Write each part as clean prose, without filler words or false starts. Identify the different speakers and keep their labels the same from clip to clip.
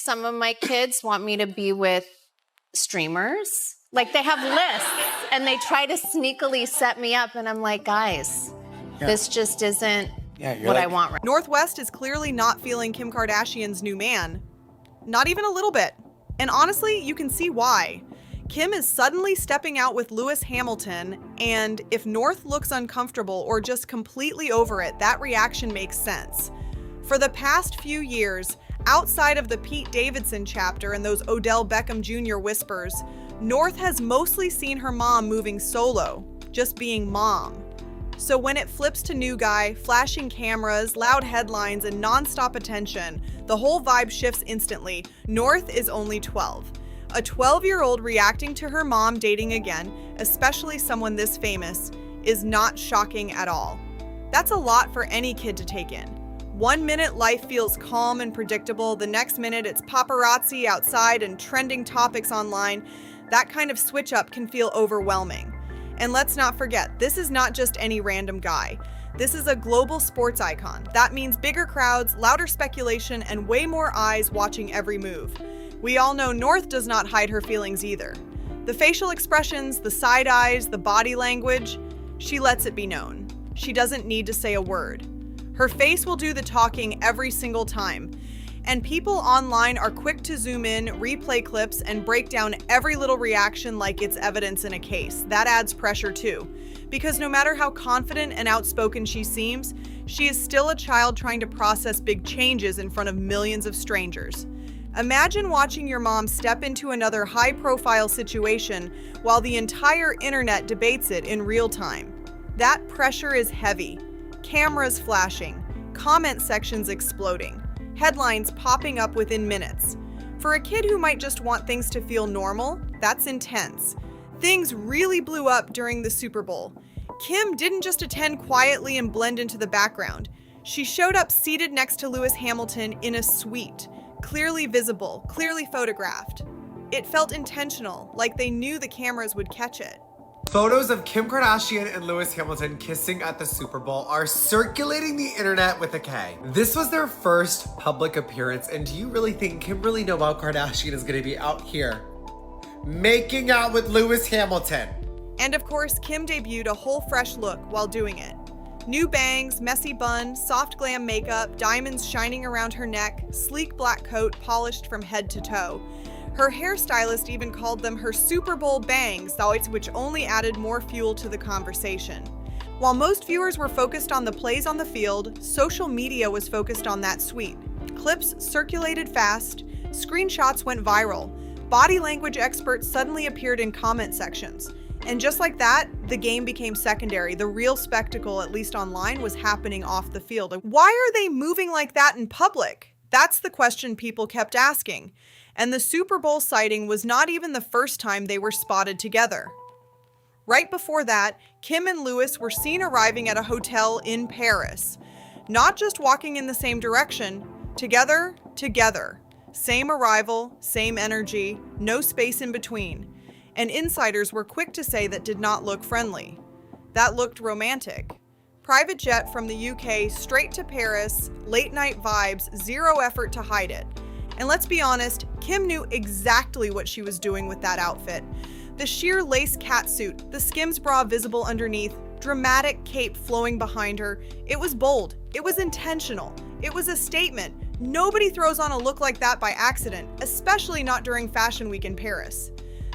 Speaker 1: some of my kids want me to be with streamers. Like, they have lists, and they try to sneakily set me up, and I'm like, guys, this just isn't what I want right now.
Speaker 2: Northwest is clearly not feeling Kim Kardashian's new man. Not even a little bit. And honestly, you can see why. Kim is suddenly stepping out with Lewis Hamilton, and if North looks uncomfortable or just completely over it, that reaction makes sense. For the past few years, outside of the Pete Davidson chapter and those Odell Beckham Jr. whispers, North has mostly seen her mom moving solo, just being mom. So when it flips to new guy, flashing cameras, loud headlines, and nonstop attention, the whole vibe shifts instantly. North is only 12. A 12-year-old reacting to her mom dating again, especially someone this famous, is not shocking at all. That's a lot for any kid to take in. 1 minute life feels calm and predictable, the next minute it's paparazzi outside and trending topics online. That kind of switch up can feel overwhelming. And let's not forget, this is not just any random guy. This is a global sports icon. That means bigger crowds, louder speculation, and way more eyes watching every move. We all know North does not hide her feelings either. The facial expressions, the side eyes, the body language, she lets it be known. She doesn't need to say a word. Her face will do the talking every single time. And people online are quick to zoom in, replay clips, and break down every little reaction like it's evidence in a case. That adds pressure too. Because no matter how confident and outspoken she seems, she is still a child trying to process big changes in front of millions of strangers. Imagine watching your mom step into another high-profile situation while the entire internet debates it in real time. That pressure is heavy. Cameras flashing, comment sections exploding, headlines popping up within minutes. For a kid who might just want things to feel normal, that's intense. Things really blew up during the Super Bowl. Kim didn't just attend quietly and blend into the background. She showed up seated next to Lewis Hamilton in a suite. Clearly visible, clearly photographed. It felt intentional, like they knew the cameras would catch it.
Speaker 3: Photos of Kim Kardashian and Lewis Hamilton kissing at the Super Bowl are circulating the internet with a K. This was their first public appearance, and do you really think Kimberly Noel Kardashian is gonna be out here making out with Lewis Hamilton?
Speaker 2: And of course, Kim debuted a whole fresh look while doing it. New bangs, messy bun, soft glam makeup, diamonds shining around her neck, sleek black coat polished from head to toe. Her hairstylist even called them her Super Bowl bangs, which only added more fuel to the conversation. While most viewers were focused on the plays on the field, social media was focused on that suite. Clips circulated fast, screenshots went viral, body language experts suddenly appeared in comment sections. And just like that, the game became secondary. The real spectacle, at least online, was happening off the field. Why are they moving like that in public? That's the question people kept asking. And the Super Bowl sighting was not even the first time they were spotted together. Right before that, Kim and Lewis were seen arriving at a hotel in Paris. Not just walking in the same direction, together. Same arrival, same energy, no space in between. And insiders were quick to say that did not look friendly. That looked romantic. Private jet from the UK straight to Paris, late night vibes, zero effort to hide it. And let's be honest, Kim knew exactly what she was doing with that outfit. The sheer lace catsuit, the Skims bra visible underneath, dramatic cape flowing behind her. It was bold. It was intentional. It was a statement. Nobody throws on a look like that by accident, especially not during Fashion Week in Paris.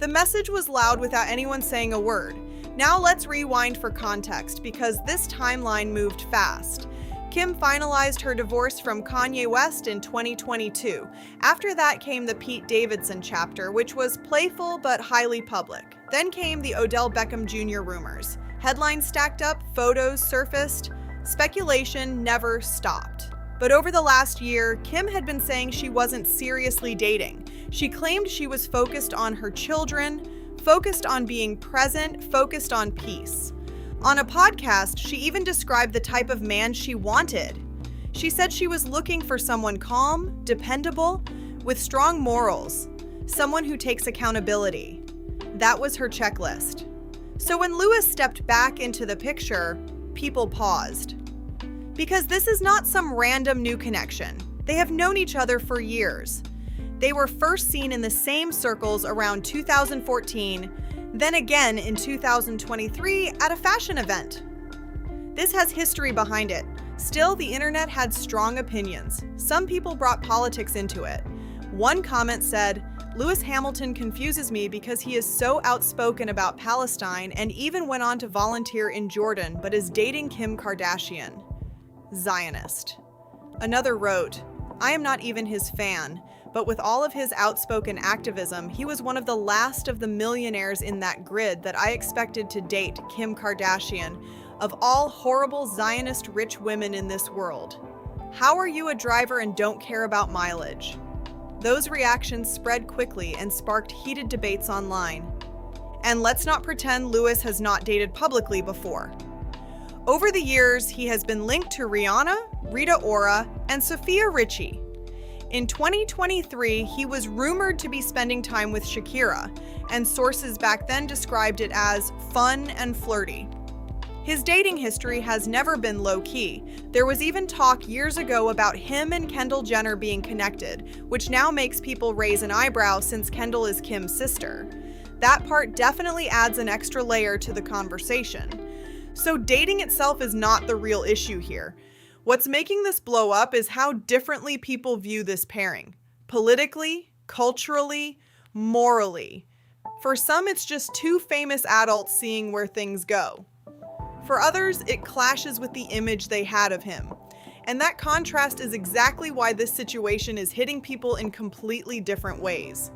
Speaker 2: The message was loud without anyone saying a word. Now let's rewind for context, because this timeline moved fast. Kim finalized her divorce from Kanye West in 2022. After that came the Pete Davidson chapter, which was playful but highly public. Then came the Odell Beckham Jr. rumors. Headlines stacked up, photos surfaced. Speculation never stopped. But over the last year, Kim had been saying she wasn't seriously dating. She claimed she was focused on her children, focused on being present, focused on peace. On a podcast, she even described the type of man she wanted. She said she was looking for someone calm, dependable, with strong morals, someone who takes accountability. That was her checklist. So when Lewis stepped back into the picture, people paused. Because this is not some random new connection. They have known each other for years. They were first seen in the same circles around 2014, then again in 2023 at a fashion event. This has history behind it. Still, the internet had strong opinions. Some people brought politics into it. One comment said, "Lewis Hamilton confuses me because he is so outspoken about Palestine and even went on to volunteer in Jordan but is dating Kim Kardashian. Zionist." Another wrote, "I am not even his fan, but with all of his outspoken activism, he was one of the last of the millionaires in that grid that I expected to date Kim Kardashian, of all horrible Zionist rich women in this world. How are you a driver and don't care about mileage?" Those reactions spread quickly and sparked heated debates online. And let's not pretend Lewis has not dated publicly before. Over the years, he has been linked to Rihanna, Rita Ora, and Sophia Richie. In 2023, he was rumored to be spending time with Shakira, and sources back then described it as fun and flirty. His dating history has never been low-key. There was even talk years ago about him and Kendall Jenner being connected, which now makes people raise an eyebrow since Kendall is Kim's sister. That part definitely adds an extra layer to the conversation. So dating itself is not the real issue here. What's making this blow up is how differently people view this pairing. Politically, culturally, morally. For some, it's just two famous adults seeing where things go. For others, it clashes with the image they had of him. And that contrast is exactly why this situation is hitting people in completely different ways.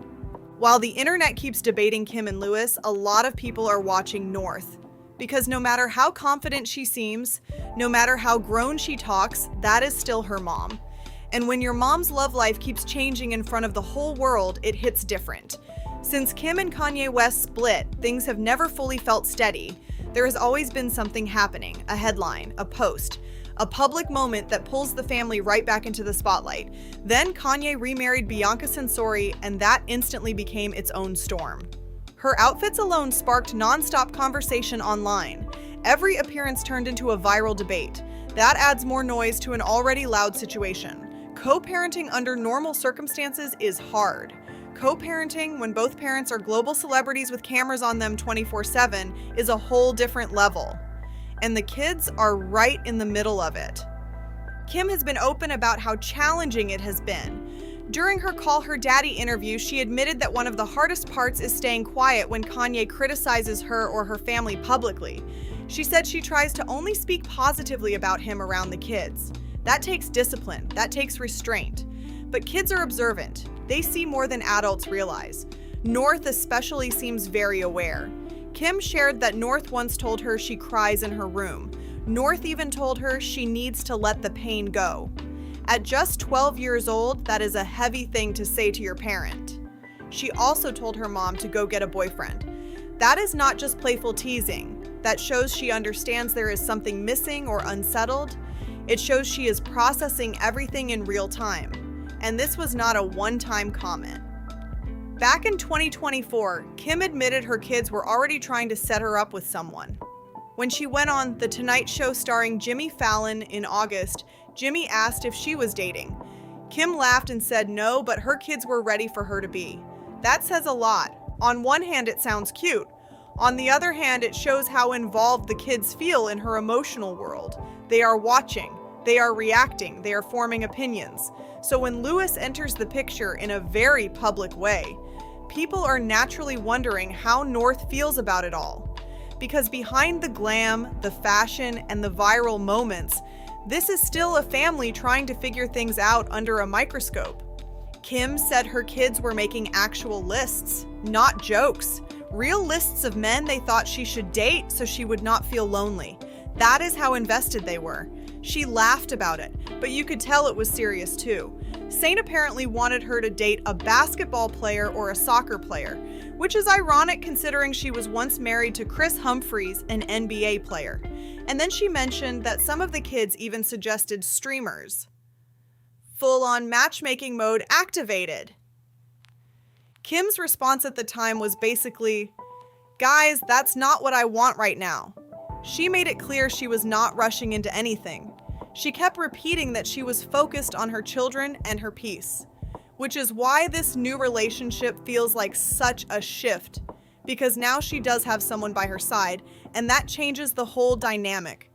Speaker 2: While the internet keeps debating Kim and Lewis, a lot of people are watching North. Because no matter how confident she seems, no matter how grown she talks, that is still her mom. And when your mom's love life keeps changing in front of the whole world, it hits different. Since Kim and Kanye West split, things have never fully felt steady. There has always been something happening, a headline, a post, a public moment that pulls the family right back into the spotlight. Then Kanye remarried Bianca Censori, and that instantly became its own storm. Her outfits alone sparked nonstop conversation online. Every appearance turned into a viral debate. That adds more noise to an already loud situation. Co-parenting under normal circumstances is hard. Co-parenting, when both parents are global celebrities with cameras on them 24/7, is a whole different level. And the kids are right in the middle of it. Kim has been open about how challenging it has been. During her Call Her Daddy interview, she admitted that one of the hardest parts is staying quiet when Kanye criticizes her or her family publicly. She said she tries to only speak positively about him around the kids. That takes discipline, that takes restraint. But kids are observant. They see more than adults realize. North especially seems very aware. Kim shared that North once told her she cries in her room. North even told her she needs to let the pain go. At just 12 years old, that is a heavy thing to say to your parent. She also told her mom to go get a boyfriend. That is not just playful teasing. That shows she understands there is something missing or unsettled. It shows she is processing everything in real time. And this was not a one-time comment. Back in 2024, Kim admitted her kids were already trying to set her up with someone. When she went on The Tonight Show starring Jimmy Fallon in August, Jimmy asked if she was dating. Kim laughed and said no, but her kids were ready for her to be. That says a lot. On one hand, it sounds cute. On the other hand, it shows how involved the kids feel in her emotional world. They are watching, they are reacting, they are forming opinions. So when Lewis enters the picture in a very public way, people are naturally wondering how North feels about it all. Because behind the glam, the fashion, and the viral moments, this is still a family trying to figure things out under a microscope. Kim said her kids were making actual lists, not jokes. Real lists of men they thought she should date so she would not feel lonely. That is how invested they were. She laughed about it, but you could tell it was serious too. Saint apparently wanted her to date a basketball player or a soccer player, which is ironic considering she was once married to Chris Humphries, an NBA player. And then she mentioned that some of the kids even suggested streamers. Full-on matchmaking mode activated. Kim's response at the time was basically, "Guys, that's not what I want right now." She made it clear she was not rushing into anything. She kept repeating that she was focused on her children and her peace. which is why this new relationship feels like such a shift, because now she does have someone by her side, and that changes the whole dynamic.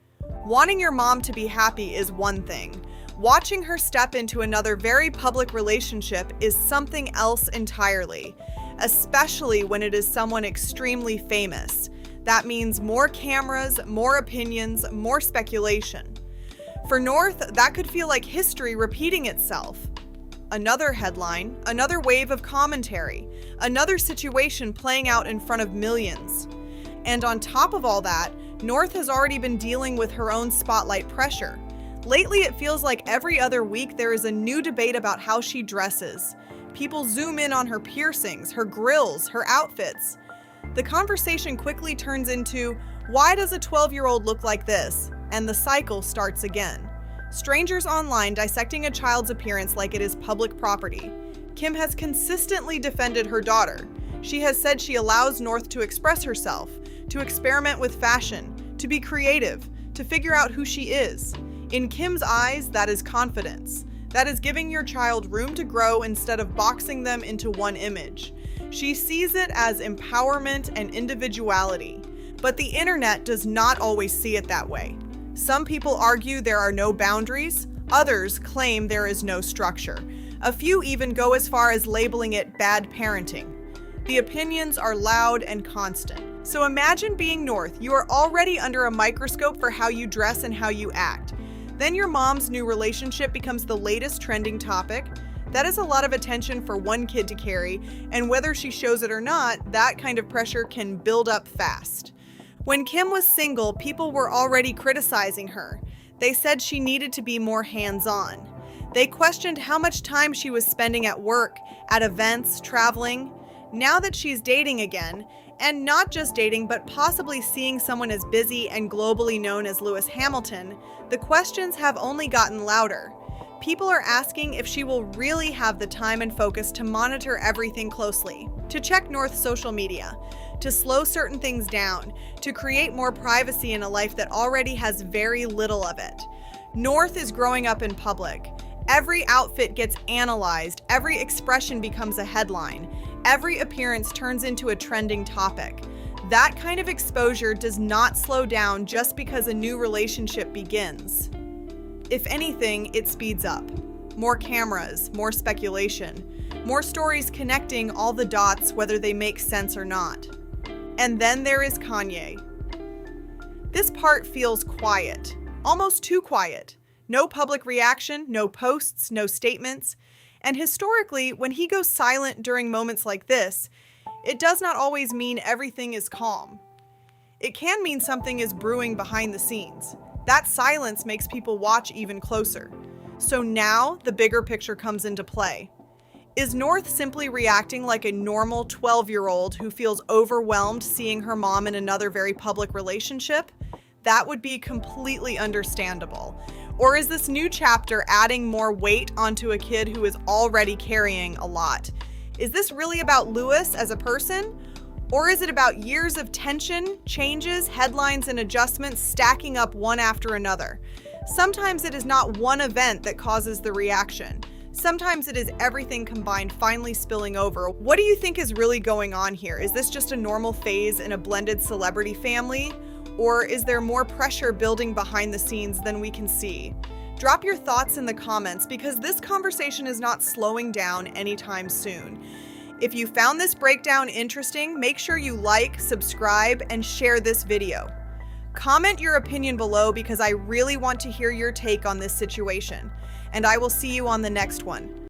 Speaker 2: Wanting your mom to be happy is one thing. Watching her step into another very public relationship is something else entirely, especially when it is someone extremely famous. That means more cameras, more opinions, more speculation. For North, that could feel like history repeating itself. Another headline, another wave of commentary, another situation playing out in front of millions. And on top of all that, North has already been dealing with her own spotlight pressure. Lately, it feels like every other week there is a new debate about how she dresses. People zoom in on her piercings, her grills, her outfits. The conversation quickly turns into, why does a 12-year-old look like this? And the cycle starts again. Strangers online dissecting a child's appearance like it is public property. Kim has consistently defended her daughter. She has said she allows North to express herself, to experiment with fashion, to be creative, to figure out who she is. In Kim's eyes, that is confidence. That is giving your child room to grow instead of boxing them into one image. She sees it as empowerment and individuality. But the internet does not always see it that way. Some people argue there are no boundaries, others claim there is no structure. A few even go as far as labeling it bad parenting. The opinions are loud and constant. So imagine being North. You are already under a microscope for how you dress and how you act. Then your mom's new relationship becomes the latest trending topic. That is a lot of attention for one kid to carry, and whether she shows it or not, that kind of pressure can build up fast. When Kim was single, people were already criticizing her. They said she needed to be more hands-on. They questioned how much time she was spending at work, at events, traveling. Now that she's dating again, and not just dating, but possibly seeing someone as busy and globally known as Lewis Hamilton, the questions have only gotten louder. People are asking if she will really have the time and focus to monitor everything closely, to check North's social media, to slow certain things down, to create more privacy in a life that already has very little of it. North is growing up in public. Every outfit gets analyzed, every expression becomes a headline, every appearance turns into a trending topic. That kind of exposure does not slow down just because a new relationship begins. If anything, it speeds up. More cameras, more speculation, more stories connecting all the dots whether they make sense or not. And then there is Kanye. This part feels quiet, almost too quiet. No public reaction, no posts, no statements. And historically, when he goes silent during moments like this, it does not always mean everything is calm. It can mean something is brewing behind the scenes. That silence makes people watch even closer. So now the bigger picture comes into play. Is North simply reacting like a normal 12-year-old who feels overwhelmed seeing her mom in another very public relationship? That would be completely understandable. Or is this new chapter adding more weight onto a kid who is already carrying a lot? Is this really about Lewis as a person? Or is it about years of tension, changes, headlines, and adjustments stacking up one after another? Sometimes it is not one event that causes the reaction. Sometimes it is everything combined finally spilling over. What do you think is really going on here? Is this just a normal phase in a blended celebrity family? Or is there more pressure building behind the scenes than we can see? Drop your thoughts in the comments because this conversation is not slowing down anytime soon. If you found this breakdown interesting, make sure you like, subscribe, and share this video. Comment your opinion below because I really want to hear your take on this situation. And I will see you on the next one.